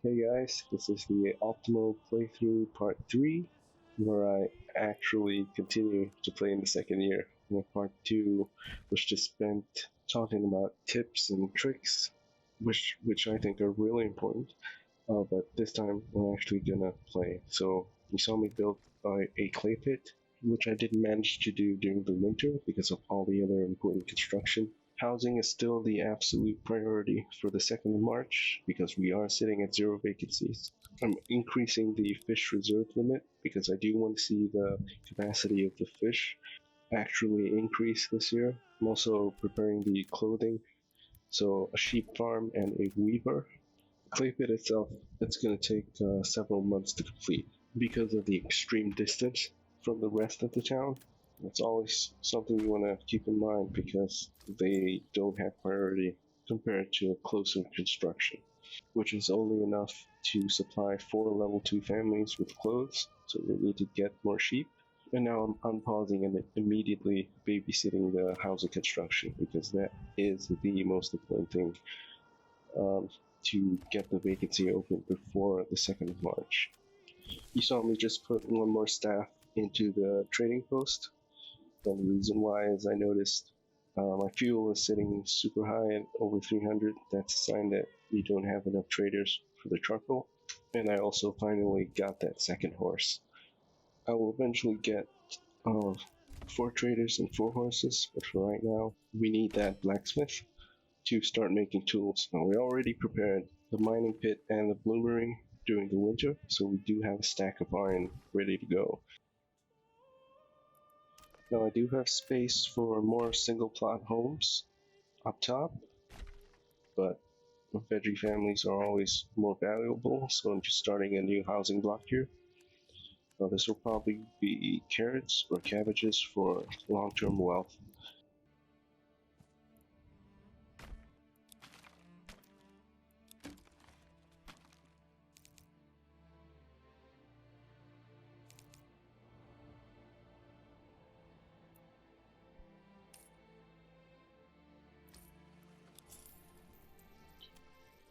Hey guys, this is the Optimal Playthrough Part 3, where I actually continue to play in the second year. Part 2 was just spent talking about tips and tricks, which I think are really important, but this time we're actually gonna play. So you saw me build a clay pit, which I didn't manage to do during the winter because of all the other important construction. Housing is still the absolute priority for the 2nd of March because we are sitting at 0 vacancies. I'm increasing the fish reserve limit because I do want to see the capacity of the fish actually increase this year. I'm also preparing the clothing, so a sheep farm and a weaver. The clay pit itself, it's going to take several months to complete because of the extreme distance from the rest of the town. It's always something you want to keep in mind because they don't have priority compared to closer construction, which is only enough to supply 4 level 2 families with clothes, so we need to get more sheep. And now I'm unpausing and immediately babysitting the housing construction because that is the most important thing to get the vacancy open before the 2nd of March. You saw me just put one more staff into the trading post. And the reason why is I noticed my fuel is sitting super high at over 300. That's a sign that we don't have enough traders for the charcoal. And I also finally got that second horse. I will eventually get 4 traders and 4 horses, but for right now, we need that blacksmith to start making tools. Now, we already prepared the mining pit and the bloomery during the winter, so we do have a stack of iron ready to go. Now I do have space for more single plot homes up top, but veggie families are always more valuable, so I'm just starting a new housing block here. Now this will probably be carrots or cabbages for long-term wealth.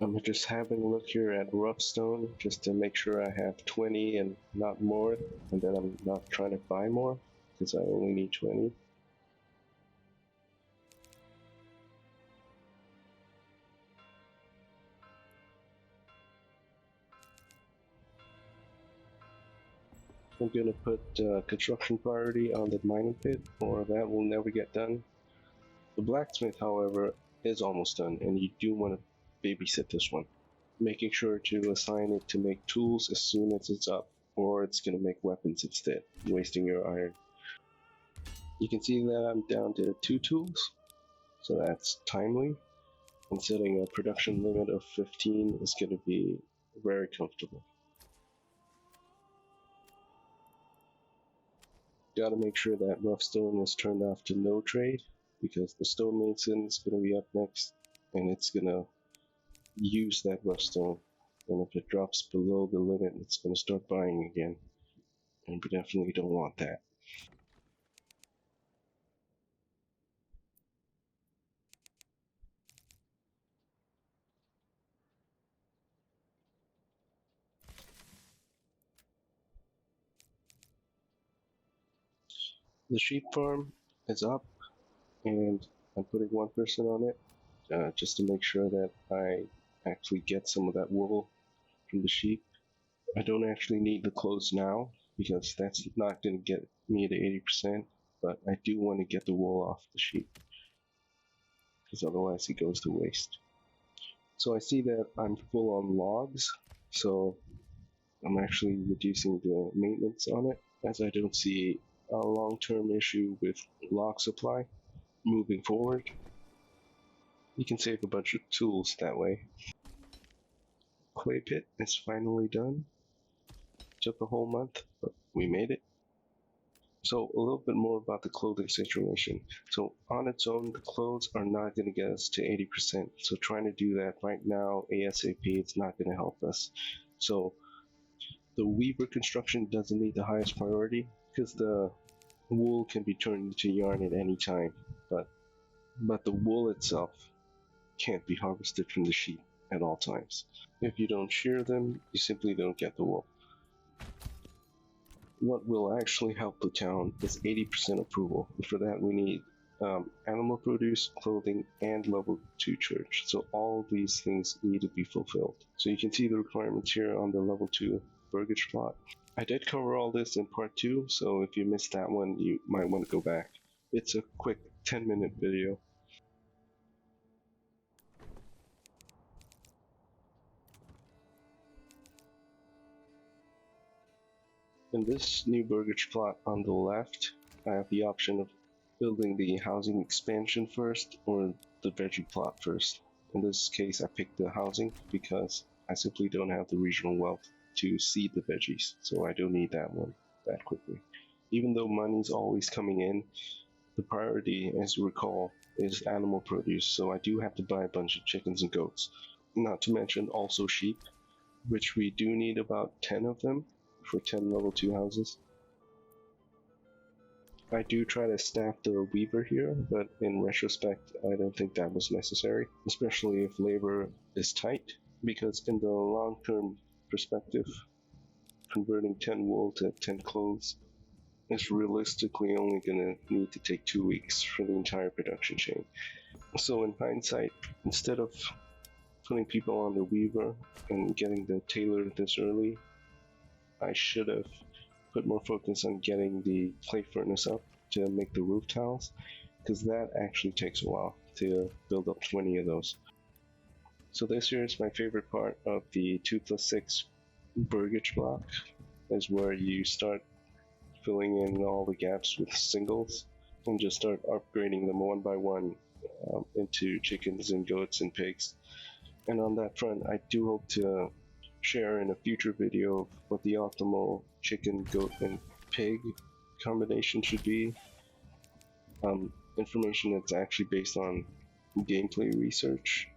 I'm just having a look here at rough stone just to make sure I have 20 and not more, and then I'm not trying to buy more because I only need 20. I'm gonna put construction priority on the mining pit, or that will never get done. The blacksmith, however, is almost done, and you do want to babysit this one, making sure to assign it to make tools as soon as it's up, or it's going to make weapons instead, wasting your iron. You can see that I'm down to 2 tools, so that's timely, and setting a production limit of 15 is going to be very comfortable. Gotta make sure that rough stone is turned off to no trade, because the stonemason is going to be up next, and it's going to use that rough stone. And if it drops below the limit, it's going to start buying again. And we definitely don't want that. The sheep farm is up, and I'm putting 1 person on it, just to make sure that I actually get some of that wool from the sheep. I don't actually need the clothes now, because that's not going to get me to 80%, but I do want to get the wool off the sheep, because otherwise it goes to waste. So I see that I'm full on logs, so I'm actually reducing the maintenance on it, as I don't see a long-term issue with log supply moving forward. You can save a bunch of tools that way. Clay pit is finally done. Took a whole month, but we made it. So a little bit more about the clothing situation. So on its own, the clothes are not going to get us to 80%. So trying to do that right now, ASAP, it's not going to help us. So the weaver construction doesn't need the highest priority because the wool can be turned into yarn at any time, but the wool itself can't be harvested from the sheep at all times. If you don't shear them, you simply don't get the wool. What will actually help the town is 80% approval, and for that we need animal produce, clothing, and level 2 church. So all these things need to be fulfilled. So you can see the requirements here on the level 2 burgage plot. I did cover all this in part 2, so if you missed that one, you might want to go back. It's a quick 10-minute video. In this new burgage plot on the left, I have the option of building the housing expansion first or the veggie plot first. In this case, I picked the housing because I simply don't have the regional wealth to seed the veggies, so I don't need that one that quickly. Even though money's always coming in, the priority, as you recall, is animal produce, so I do have to buy a bunch of chickens and goats. Not to mention also sheep, which we do need about 10 of them for 10 level 2 houses. I do try to staff the weaver here, but in retrospect, I don't think that was necessary, especially if labor is tight, because in the long-term perspective, converting 10 wool to 10 clothes is realistically only going to need to take 2 weeks for the entire production chain. So in hindsight, instead of putting people on the weaver and getting the tailor this early, I should have put more focus on getting the clay furnace up to make the roof tiles, because that actually takes a while to build up 20 of those. So this here is my favorite part of the 2+6 burgage block, is where you start filling in all the gaps with singles and just start upgrading them one by one into chickens and goats and pigs. And on that front, I do hope to share in a future video of what the optimal chicken, goat, and pig combination should be. Information that's actually based on gameplay research.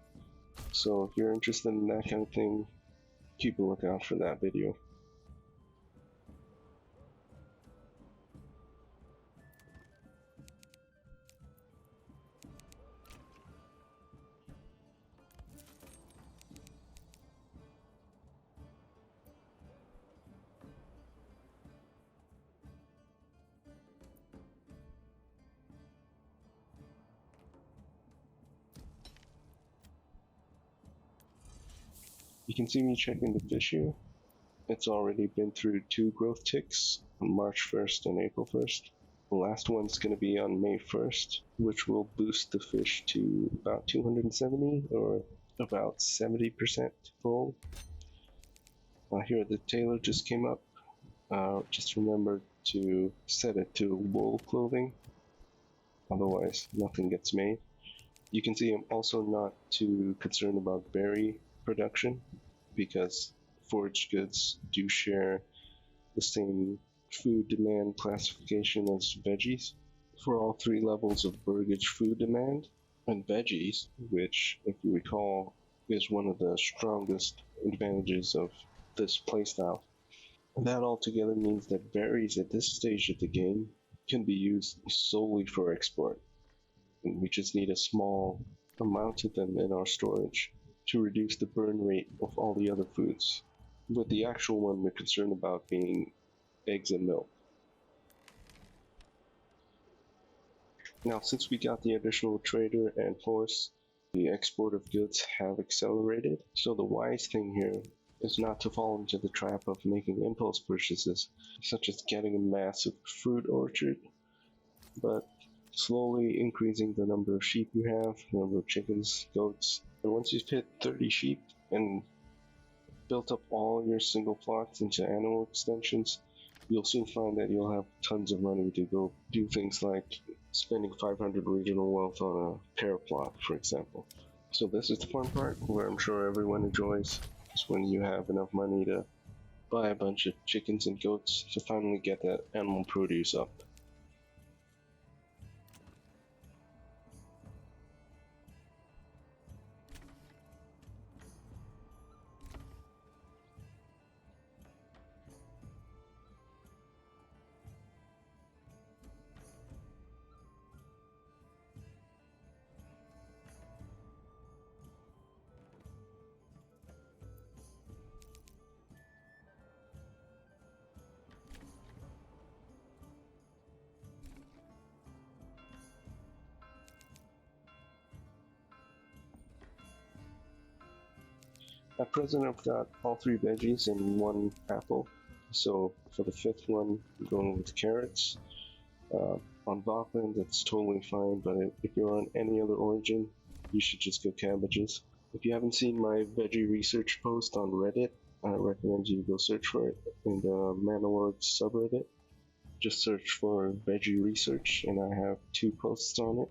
So if you're interested in that kind of thing, keep a lookout for that video. You can see me checking the fish here. It's already been through 2 growth ticks on March 1st and April 1st. The last one's going to be on May 1st, which will boost the fish to about 270 or about 70% full. Here the Tailor just came up. Just remember to set it to wool clothing, otherwise nothing gets made. You can see I'm also not too concerned about berry production, because foraged goods do share the same food demand classification as veggies. For all 3 levels of burgage food demand, and veggies, which, if you recall, is one of the strongest advantages of this playstyle. That altogether means that berries at this stage of the game can be used solely for export, and we just need a small amount of them in our storage to reduce the burn rate of all the other foods, with the actual one we're concerned about being eggs and milk. Now, since we got the additional trader and horse, the export of goods have accelerated, so the wise thing here is not to fall into the trap of making impulse purchases, such as getting a massive fruit orchard, but slowly increasing the number of sheep you have, the number of chickens, goats, and once you've hit 30 sheep and built up all your single plots into animal extensions, you'll soon find that you'll have tons of money to go do things like spending 500 regional wealth on a pear plot, for example. So this is the fun part, where I'm sure everyone enjoys, is when you have enough money to buy a bunch of chickens and goats to finally get that animal produce up. At present, I've got all 3 veggies and 1 apple. So for the 5th one, I'm going with carrots. On Vogtland, that's totally fine, but if you're on any other origin, you should just go cabbages. If you haven't seen my veggie research post on Reddit, I recommend you go search for it in the Manor subreddit. Just search for veggie research, and I have 2 posts on it.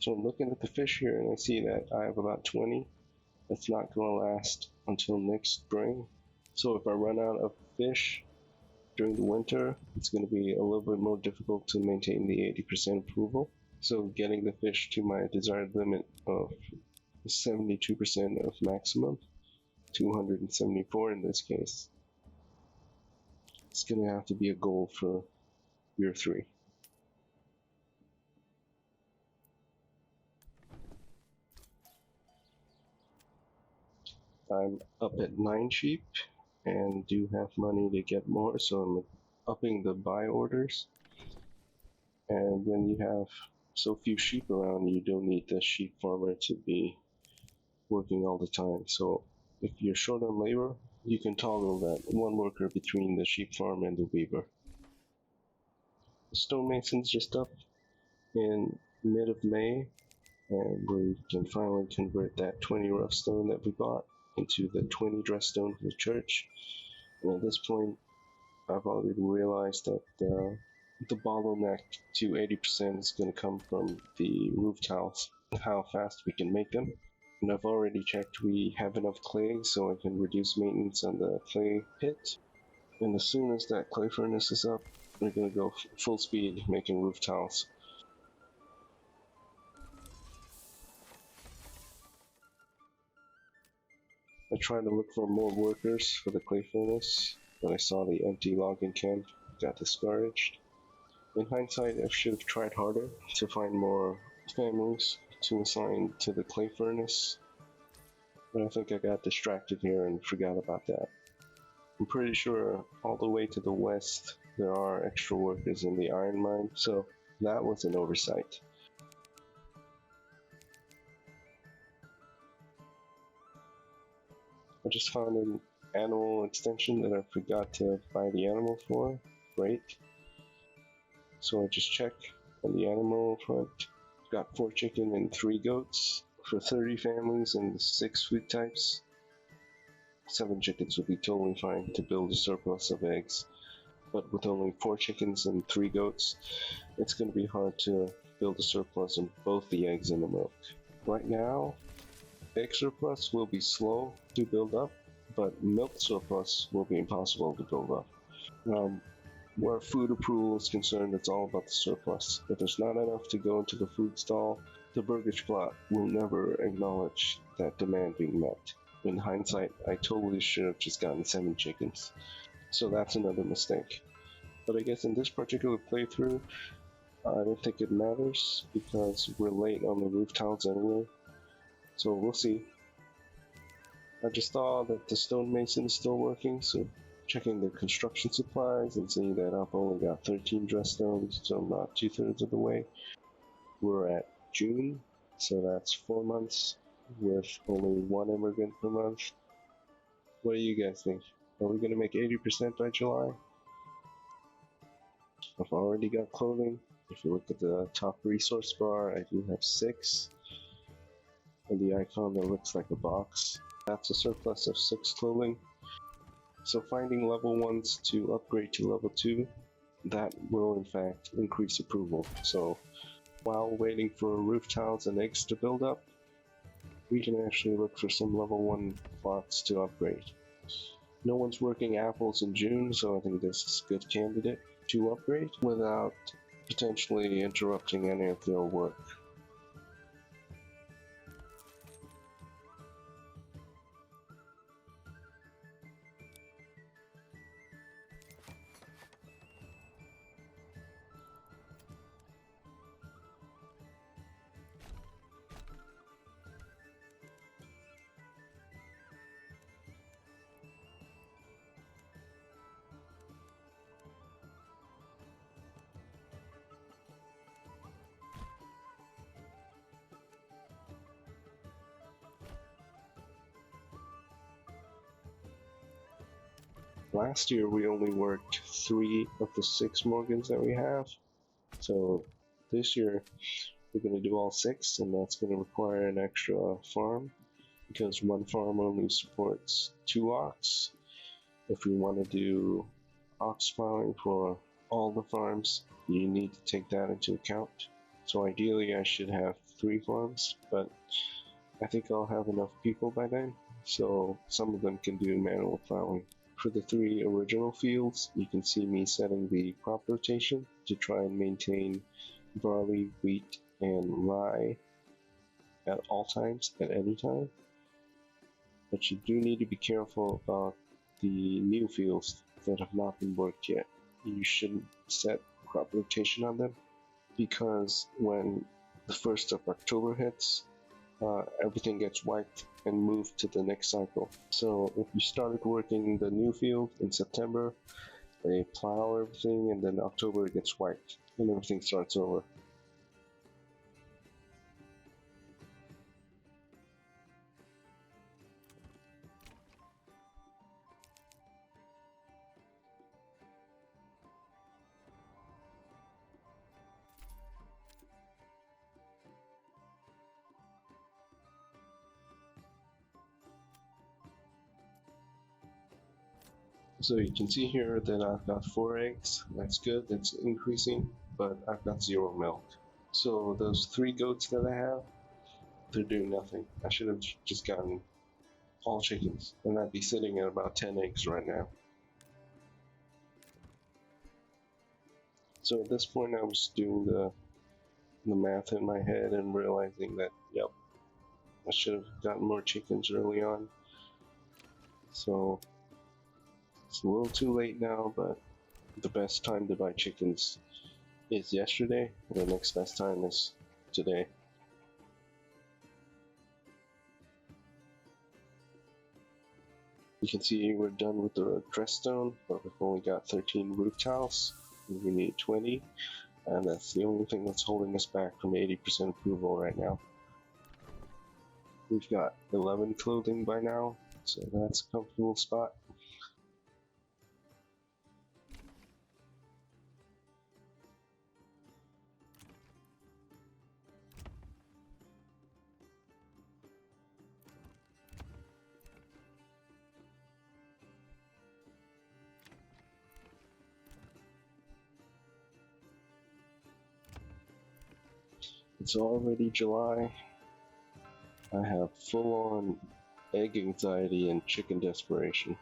So I'm looking at the fish here, and I see that I have about 20. That's not going to last until next spring. So if I run out of fish during the winter, it's going to be a little bit more difficult to maintain the 80% approval. So getting the fish to my desired limit of 72% of maximum, 274 in this case, it's going to have to be a goal for year 3. I'm up at 9 sheep and do have money to get more, so I'm upping the buy orders. And when you have so few sheep around, you don't need the sheep farmer to be working all the time. So if you're short on labor, you can toggle that 1 worker between the sheep farm and the weaver. The stonemason's just up in mid of May, and we can finally convert that 20 rough stone that we bought into the 20 dress stone for the church. And at this point, I've already realized that the bottleneck to 80% is going to come from the roof tiles, how fast we can make them. And I've already checked we have enough clay, so I can reduce maintenance on the clay pit. And as soon as that clay furnace is up, we're going to go full speed making roof tiles. I tried to look for more workers for the clay furnace, but I saw the empty logging camp, got discouraged. In hindsight, I should have tried harder to find more families to assign to the clay furnace, but I think I got distracted here and forgot about that. I'm pretty sure all the way to the west there are extra workers in the iron mine, so that was an oversight. I just found an animal extension that I forgot to buy the animal for. Great. So I just check on the animal front. Got 4 chicken and 3 goats for 30 families and 6 food types. 7 chickens would be totally fine to build a surplus of eggs. But with only 4 chickens and 3 goats, it's going to be hard to build a surplus of both the eggs and the milk. Right now, egg surplus will be slow to build up, but milk surplus will be impossible to build up. Where food approval is concerned, it's all about the surplus. If there's not enough to go into the food stall, the burgage plot will never acknowledge that demand being met. In hindsight, I totally should have just gotten 7 chickens. So that's another mistake. But I guess in this particular playthrough, I don't think it matters because we're late on the roof tiles anyway. So we'll see. I just saw that the stonemason is still working, so checking the construction supplies and seeing that I've only got 13 dress stones, so I'm not 2/3 of the way. We're at June, so that's 4 months with only 1 immigrant per month. What do you guys think? Are we going to make 80% by July? I've already got clothing. If you look at the top resource bar, I do have 6. And the icon that looks like a box. That's a surplus of 6 clothing. So finding level 1s to upgrade to level 2, that will in fact increase approval. So while waiting for roof tiles and eggs to build up, we can actually look for some level 1 plots to upgrade. No one's working apples in June, so I think this is a good candidate to upgrade without potentially interrupting any of their work. Last year we only worked 3 of the 6 Morgans that we have, so this year we're going to do all 6, and that's going to require an extra farm because one farm only supports 2 ox. If we want to do ox ploughing for all the farms, you need to take that into account. So ideally I should have 3 farms, but I think I'll have enough people by then, so some of them can do manual ploughing. For the 3 original fields, you can see me setting the crop rotation to try and maintain barley, wheat, and rye at all times, at any time. But you do need to be careful about the new fields that have not been worked yet. You shouldn't set crop rotation on them, because when the 1st of October hits, everything gets wiped and moved to the next cycle. So if you started working the new field in September, they plow everything, and then October it gets wiped and everything starts over. So you can see here that I've got 4 eggs. That's good, that's increasing, but I've got 0 milk. So those 3 goats that I have, they're doing nothing. I should have just gotten all chickens, and I'd be sitting at about 10 eggs right now. So at this point I was doing the math in my head and realizing that, yep, I should have gotten more chickens early on. So it's a little too late now, but the best time to buy chickens is yesterday, and the next best time is today. You can see we're done with the dress stone, but we've only got 13 roof tiles, and we need 20, and that's the only thing that's holding us back from 80% approval right now. We've got 11 clothing by now, so that's a comfortable spot. It's already July. I have full-on egg anxiety and chicken desperation.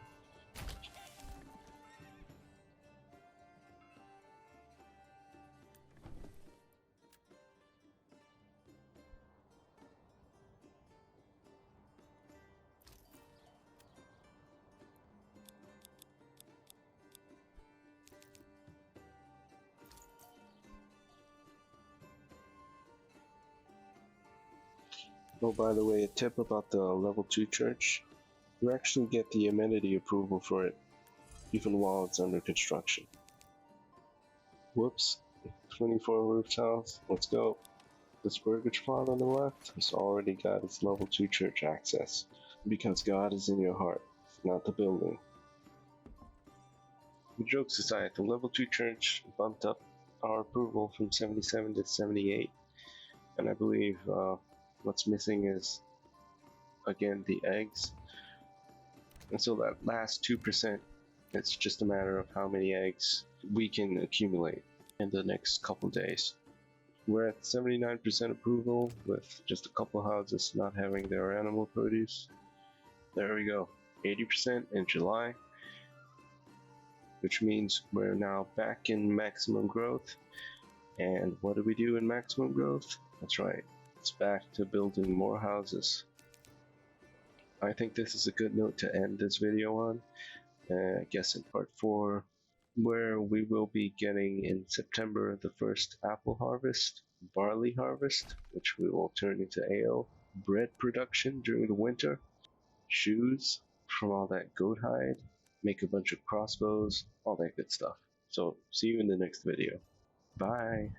Oh, by the way, a tip about the Lv2 Church. You actually get the amenity approval for it, even while it's under construction. Whoops, 24 roof tiles, let's go. This burgage plot on the left has already got its Lv2 Church access, because God is in your heart, not the building. Jokes aside, the Lv2 Church bumped up our approval from 77 to 78, and I believe what's missing is, again, the eggs. And so that last 2%, it's just a matter of how many eggs we can accumulate in the next couple days. We're at 79% approval with just a couple houses not having their animal produce. There we go, 80% in July, which means we're now back in maximum growth. And what do we do in maximum growth? That's right, it's back to building more houses. I think this is a good note to end this video on. I guess in part 4, where we will be getting in September the first apple harvest, barley harvest, which we will turn into ale, bread production during the winter, shoes from all that goat hide, make a bunch of crossbows, all that good stuff. So see you in the next video. Bye!